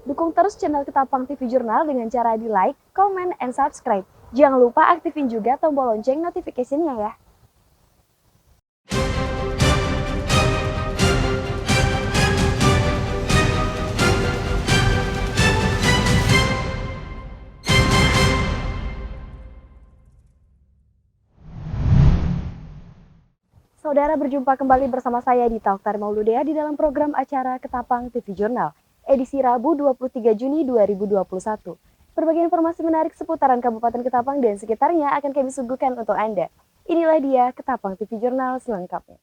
Dukung terus channel Ketapang TV Jurnal dengan cara di like, comment, and subscribe. Jangan lupa aktifin juga tombol lonceng notification-nya ya. Saudara, berjumpa kembali bersama saya di Tauktar Mauludea di dalam program acara Ketapang TV Jurnal, edisi Rabu 23 Juni 2021. Berbagai informasi menarik seputaran Kabupaten Ketapang dan sekitarnya akan kami suguhkan untuk Anda. Inilah dia Ketapang TV Jurnal selengkapnya.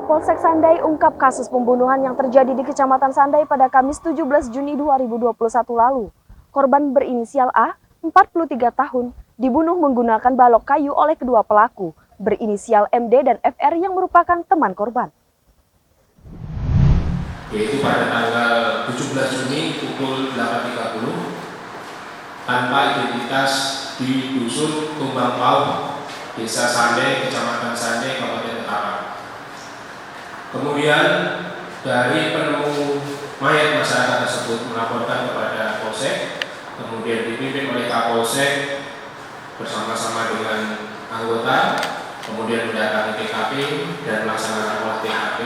Polsek Sanday ungkap kasus pembunuhan yang terjadi di Kecamatan Sanday pada Kamis 17 Juni 2021 lalu. Korban berinisial A, 43 tahun, dibunuh menggunakan balok kayu oleh kedua pelaku, berinisial MD dan FR yang merupakan teman korban. Yaitu pada tanggal 17 Juni pukul 8.30 tanpa identitas di Dusun Tumbang Pau, Desa Sanday, Kecamatan Sanday, Kabupaten Ketapang. Kemudian dari penemu mayat masyarakat tersebut melaporkan kepada Polsek, kemudian dipimpin oleh Kapolsek bersama-sama dengan anggota, kemudian mendatangi TKP dan melaksanakan olah TKP.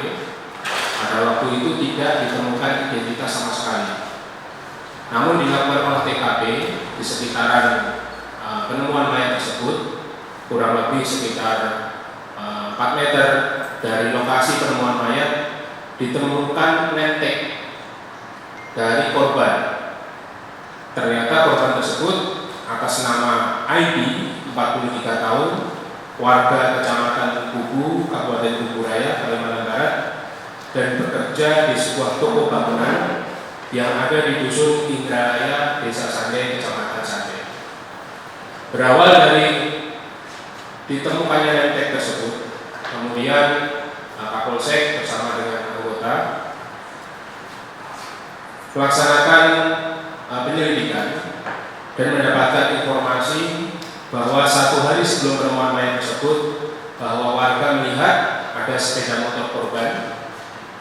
Pada waktu itu tidak ditemukan identitas sama sekali. Namun dilakukan olah TKP di sekitaran penemuan mayat tersebut, kurang lebih sekitar 4 meter dari lokasi penemuan mayat ditemukan lentek dari korban. Ternyata korban tersebut atas nama ID 43 tahun, warga Kecamatan Kubu, Kabupaten Kubu Raya, Kalimantan Barat, dan bekerja di sebuah toko bangunan yang ada di Dusun Indralaya, Desa Sanday, Kecamatan Sanday. Berawal dari ditemukannya lentek tersebut, kemudian Kapolsek bersama dengan anggota melaksanakan penyelidikan dan mendapatkan informasi bahwa 1 hari sebelum penemuan mayat tersebut, bahwa warga melihat ada sepeda motor korban,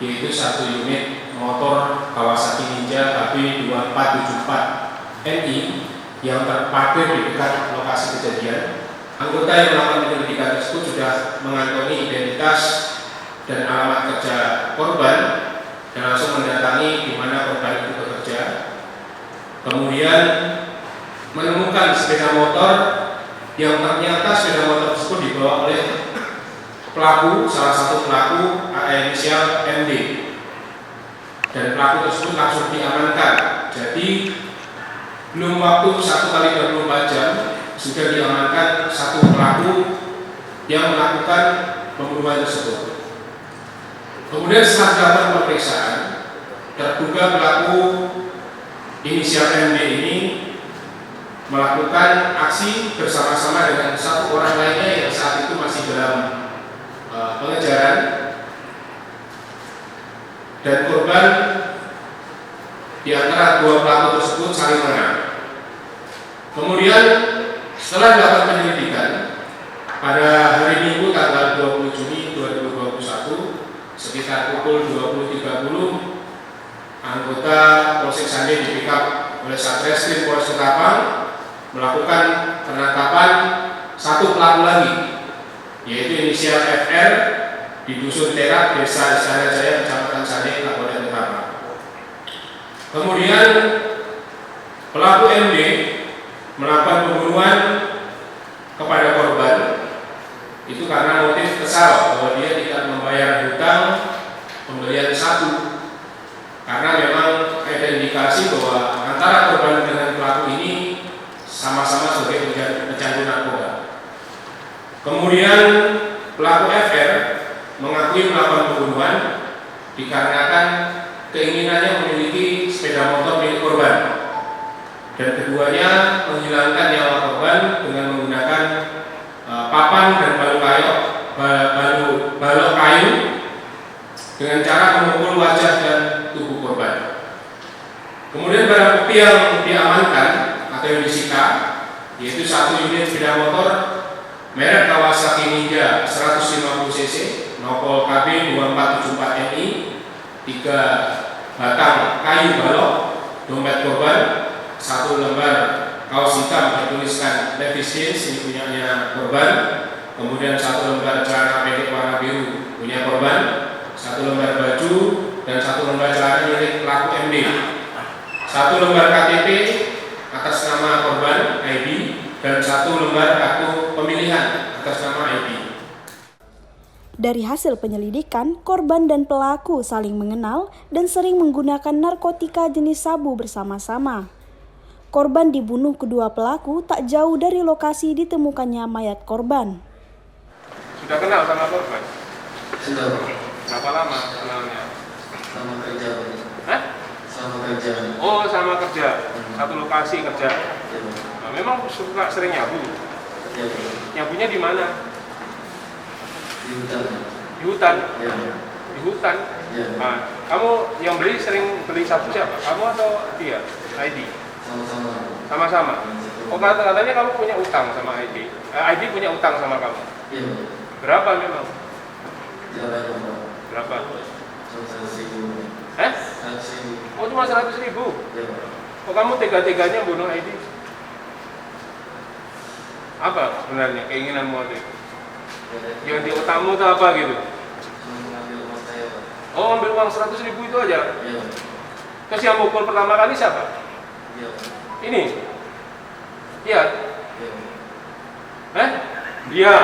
yaitu 1 unit motor Kawasaki Ninja KP 2474 NI yang terparkir di dekat lokasi kejadian. Anggota yang melakukan penyelidikan tersebut sudah mengantongi identitas dan alamat kerja korban dan langsung mendatangi di mana korban itu bekerja. Kemudian menemukan sepeda motor yang ternyata sepeda motor tersebut dibawa oleh pelaku, salah satu pelaku inisial MD, dan pelaku tersebut langsung diamankan. Jadi belum waktu 1x24 jam sudah diamankan 1 pelaku yang melakukan pembunuhan tersebut. Kemudian setelah dilakukan pemeriksaan, terduga pelaku inisial MD ini melakukan aksi bersama-sama dengan 1 orang lainnya yang saat itu masih dalam pengejaran, dan korban di antara 2 pelaku tersebut saling mengenal. Kemudian setelah dilakukan penyelidikan pada hari Minggu tanggal 20 Juni 2021 sekitar pukul 20.30, anggota Polsek Sanday dipikap oleh Satreskrim Polres Ketapang melakukan penangkapan 1 pelaku lagi, yaitu inisial FR di Dusun Terak, Desa Istana Jaya, Kecamatan Sanday, Kabupaten Ketapang. Kemudian pelaku MD melakukan pembunuhan kepada korban itu karena motif kesal bahwa dia tidak membayar hutang pembelian sabu, karena memang ada indikasi bahwa antara korban dengan pelaku ini sama-sama sebagai pecandu narkoba. Kemudian pelaku FR mengakui melakukan pembunuhan dikarenakan keinginannya memiliki sepeda motor milik korban, dan keduanya menghilangkan nyawa korban dengan menggunakan papan dan balok kayu dengan cara memukul wajah dan tubuh korban. Kemudian barang bukti yang diamankan atau yang disita yaitu 1 unit sepeda motor merek Kawasaki Ninja 150 cc nopol KB 2474 NI 3 batang kayu balok dompet korban, 1 lembar kaos hitam bertuliskan Levi's Jeans, ini punyanya korban, kemudian 1 lembar celana pendek warna biru punya korban, 1 lembar baju, dan 1 lembar celana milik pelaku MD, 1 lembar KTP atas nama korban ID, dan 1 lembar kartu pemilihan atas nama ID. Dari hasil penyelidikan, korban dan pelaku saling mengenal dan sering menggunakan narkotika jenis sabu bersama-sama. Korban dibunuh kedua pelaku tak jauh dari lokasi ditemukannya mayat korban. Sudah kenal sama korban? Sudah. Berapa lama kenalnya? Sama kerja. Hah? Sama kerja. Oh, sama kerja. Satu lokasi kerja. Ya. Nah, memang suka sering nyabu. Ya. Nyabunya di mana? Di hutan. Di hutan. Ya. Di hutan. Ya. Nah, kamu yang sering beli sabu siapa? Kamu atau dia? ID? Sama-sama. Sama-sama. Oh, katanya kamu punya utang sama ID. ID punya utang sama kamu. Iya. Berapa memang? Jalan apa? Berapa? Cuma 100.000. 100.000. Oh, cuma 100.000. Ya. Oh, kamu tega-teganya bunuh ID? Apa sebenarnya keinginanmu waktu itu? Yang di utangmu itu apa gitu? Cuma mengambil uang saya, Pak. Oh, ambil uang 100.000 itu aja? Iya. Terus yang mukul pertama kali siapa? Iya. Ini? Iya? Iya. Dia?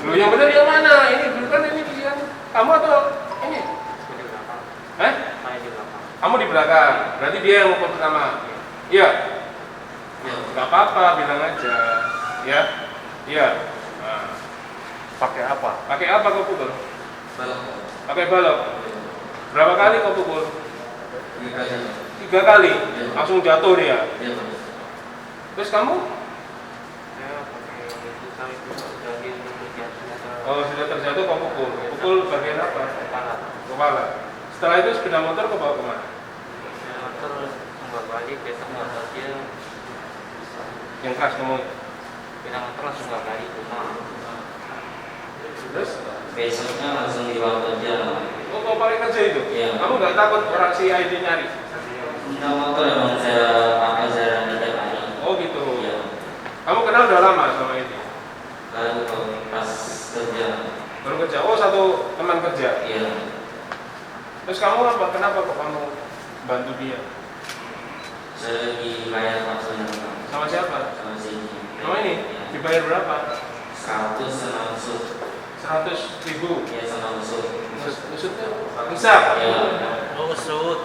Loh, yang benar yang mana? Ini bukan ini dia. Kamu atau ini? Kamu di belakang. Berarti dia yang mukul pertama. Iya? Iya. Gak apa-apa, bilang aja. Ya? Iya. Nah. Pakai apa? Pakai apa kau pukul? Balok, Pak. Pakai balok. Iya. Berapa kali kau pukul? 3 kali. 3 kali. Iya. Langsung jatuh dia. Iya, Pak. Terus kamu? Ya, pakai pisau itu dari Oh, sudah terjatuh kau pukul. Pukul bagian apa? kepala. Kepala. Setelah itu sepeda motor kau bawa kemana? Ya, terus balik besok motor dia Yang keras ngomong. sepeda motor langsung balik rumah. Terus? Besoknya langsung dibawa kerja. Oh, kau balik kerja itu? Iya. Kamu nggak takut orang si ID nyari? Punya motor emang saya tidak hari. Oh gitu. Iya. Kamu kenal udah lama sama ID? Lalu pas kerja. Baru kerja. Oh, satu teman kerja. Iya. Terus kamu apa? Kenapa kok kamu bantu dia? Saya lagi bayar waktunya, Pak. Sama siapa? Sama sini. Sama ini? Iya. Dibayar berapa? 100 sama usut. 100.000. Iya, sama usut. Usutnya? Hisap? Iya. Oh, usut.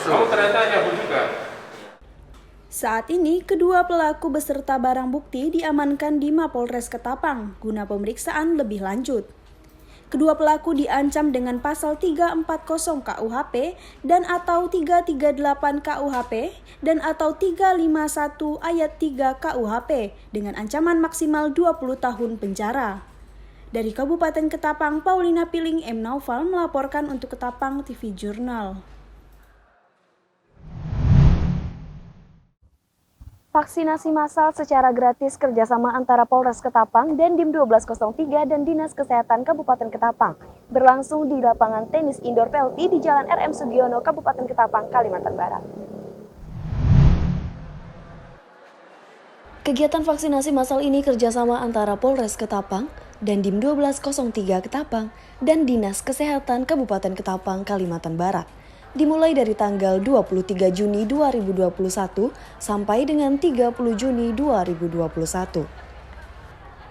Kamu ternyata nyabu juga? Saat ini, kedua pelaku beserta barang bukti diamankan di Mapolres Ketapang guna pemeriksaan lebih lanjut. Kedua pelaku diancam dengan pasal 340 KUHP dan atau 338 KUHP dan atau 351 ayat 3 KUHP dengan ancaman maksimal 20 tahun penjara. Dari Kabupaten Ketapang, Paulina Piling M. Naufal melaporkan untuk Ketapang TV Jurnal. Vaksinasi massal secara gratis kerjasama antara Polres Ketapang dan Dim 1203 dan Dinas Kesehatan Kabupaten Ketapang berlangsung di lapangan tenis indoor PLT di Jalan RM Sugiono, Kabupaten Ketapang, Kalimantan Barat. Kegiatan vaksinasi massal ini kerjasama antara Polres Ketapang dan Dim 1203 Ketapang dan Dinas Kesehatan Kabupaten Ketapang, Kalimantan Barat. Dimulai dari tanggal 23 Juni 2021 sampai dengan 30 Juni 2021.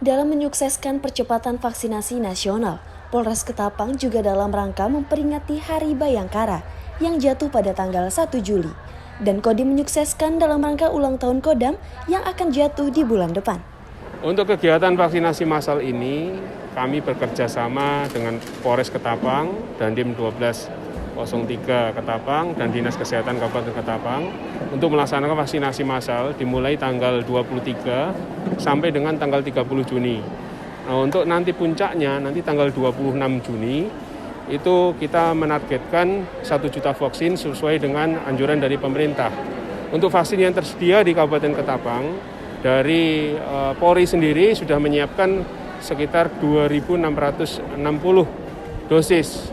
Dalam menyukseskan percepatan vaksinasi nasional, Polres Ketapang juga dalam rangka memperingati Hari Bayangkara yang jatuh pada tanggal 1 Juli. Dan Kodim menyukseskan dalam rangka ulang tahun Kodam yang akan jatuh di bulan depan. Untuk kegiatan vaksinasi massal ini, kami bekerja sama dengan Polres Ketapang dan Dim 1203 Ketapang dan Dinas Kesehatan Kabupaten Ketapang untuk melaksanakan vaksinasi massal dimulai tanggal 23 sampai dengan tanggal 30 Juni. Nah, untuk nanti puncaknya, nanti tanggal 26 Juni, itu kita menargetkan 1 juta vaksin sesuai dengan anjuran dari pemerintah. Untuk vaksin yang tersedia di Kabupaten Ketapang, dari Polri sendiri sudah menyiapkan sekitar 2.660 dosis.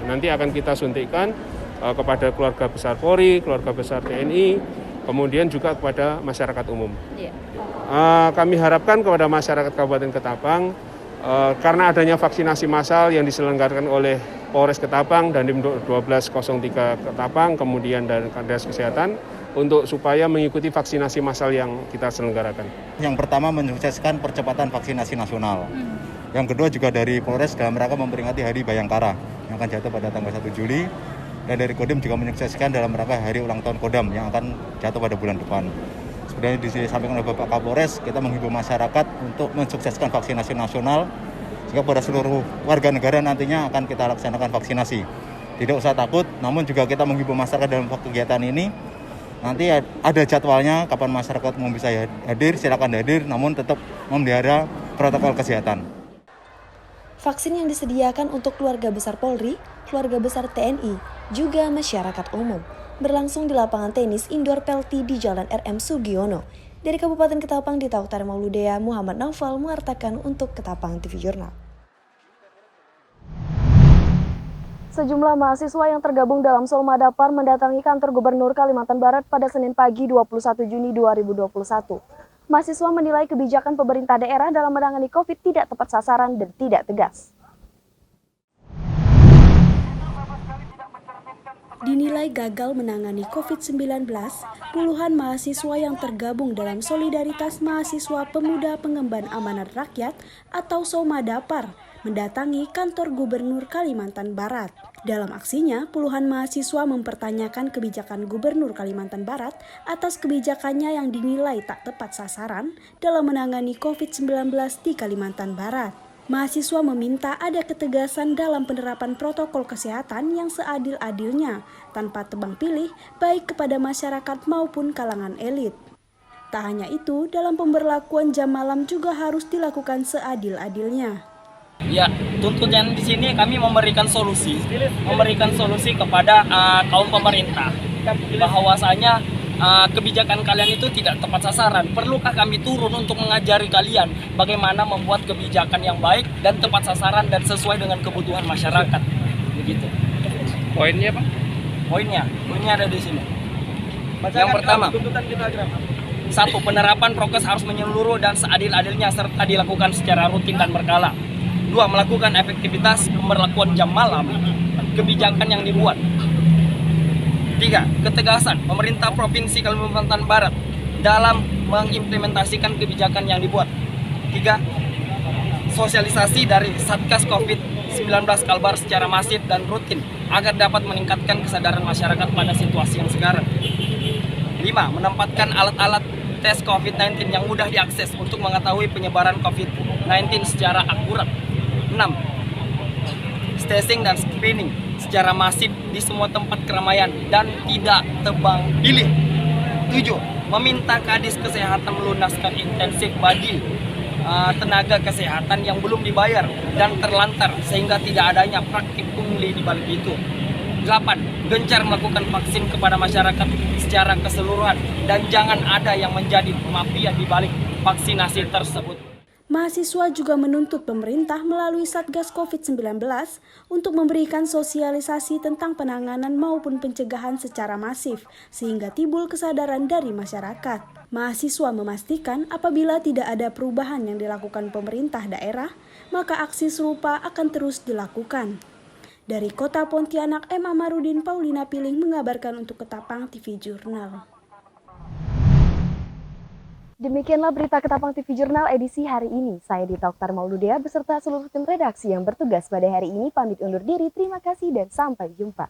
nanti akan kita suntikkan kepada keluarga besar Polri, keluarga besar TNI, kemudian juga kepada masyarakat umum. Kami harapkan kepada masyarakat Kabupaten Ketapang, karena adanya vaksinasi massal yang diselenggarakan oleh Polres Ketapang dan Dim 1203 Ketapang, kemudian dari Dinas Kesehatan, untuk supaya mengikuti vaksinasi massal yang kita selenggarakan. Yang pertama menyukseskan percepatan vaksinasi nasional. Yang kedua juga dari Polres dalam rangka memperingati Hari Bayangkara yang akan jatuh pada tanggal 1 Juli. Dan dari Kodim juga menyukseskan dalam rangka Hari Ulang Tahun Kodam yang akan jatuh pada bulan depan. Sebenarnya disampaikan oleh Bapak Kapolres, kita menghimbau masyarakat untuk mensukseskan vaksinasi nasional sehingga pada seluruh warga negara nantinya akan kita laksanakan vaksinasi. Tidak usah takut, namun juga kita menghimbau masyarakat dalam kegiatan ini. Nanti ada jadwalnya kapan masyarakat mau bisa hadir, silakan hadir, namun tetap memelihara protokol kesehatan. Vaksin yang disediakan untuk keluarga besar Polri, keluarga besar TNI, juga masyarakat umum berlangsung di lapangan tenis indoor Pelti di Jalan RM Sugiono. Dari Kabupaten Ketapang di Tauktar Mauludea, Muhammad Naufal mengartakan untuk Ketapang TV Jurnal. Sejumlah mahasiswa yang tergabung dalam Solma Dapar mendatangi kantor Gubernur Kalimantan Barat pada Senin pagi 21 Juni 2021. Mahasiswa menilai kebijakan pemerintah daerah dalam menangani COVID tidak tepat sasaran dan tidak tegas. Dinilai gagal menangani COVID-19, puluhan mahasiswa yang tergabung dalam Solidaritas Mahasiswa Pemuda Pengemban Amanat Rakyat atau Solma Dapar mendatangi kantor Gubernur Kalimantan Barat. Dalam aksinya, puluhan mahasiswa mempertanyakan kebijakan Gubernur Kalimantan Barat atas kebijakannya yang dinilai tak tepat sasaran dalam menangani COVID-19 di Kalimantan Barat. Mahasiswa meminta ada ketegasan dalam penerapan protokol kesehatan yang seadil-adilnya, tanpa tebang pilih baik kepada masyarakat maupun kalangan elit. Tak hanya itu, dalam pemberlakuan jam malam juga harus dilakukan seadil-adilnya. Ya, tuntutan di sini kami memberikan solusi kepada kaum pemerintah bahwasanya kebijakan kalian itu tidak tepat sasaran. Perlukah kami turun untuk mengajari kalian bagaimana membuat kebijakan yang baik dan tepat sasaran dan sesuai dengan kebutuhan masyarakat? Begitu. Poinnya Pak? Poinnya ada di sini. Yang pertama, satu, penerapan prokes harus menyeluruh dan seadil-adilnya serta dilakukan secara rutin dan berkala. 2, melakukan efektivitas pemberlakuan jam malam kebijakan yang dibuat. 3, ketegasan pemerintah Provinsi Kalimantan Barat dalam mengimplementasikan kebijakan yang dibuat. 3, sosialisasi dari Satgas COVID-19 Kalbar secara masif dan rutin agar dapat meningkatkan kesadaran masyarakat pada situasi yang sekarang. 5, menempatkan alat-alat tes COVID-19 yang mudah diakses untuk mengetahui penyebaran COVID-19 secara akurat. 6, testing dan screening secara masif di semua tempat keramaian dan tidak tebang pilih. 7, meminta Kadis Kesehatan melunaskan intensif bagi tenaga kesehatan yang belum dibayar dan terlantar sehingga tidak adanya praktik pungli di balik itu. 8, gencar melakukan vaksin kepada masyarakat secara keseluruhan dan jangan ada yang menjadi mafia di balik vaksinasi tersebut. Mahasiswa juga menuntut pemerintah melalui Satgas COVID-19 untuk memberikan sosialisasi tentang penanganan maupun pencegahan secara masif, sehingga timbul kesadaran dari masyarakat. Mahasiswa memastikan apabila tidak ada perubahan yang dilakukan pemerintah daerah, maka aksi serupa akan terus dilakukan. Dari Kota Pontianak, M. Amarudin Paulina Piling mengabarkan untuk Ketapang TV Jurnal. Demikianlah berita Ketapang TV Jurnal edisi hari ini. Saya Dita Oktar Mauludea beserta seluruh tim redaksi yang bertugas pada hari ini pamit undur diri. Terima kasih dan sampai jumpa.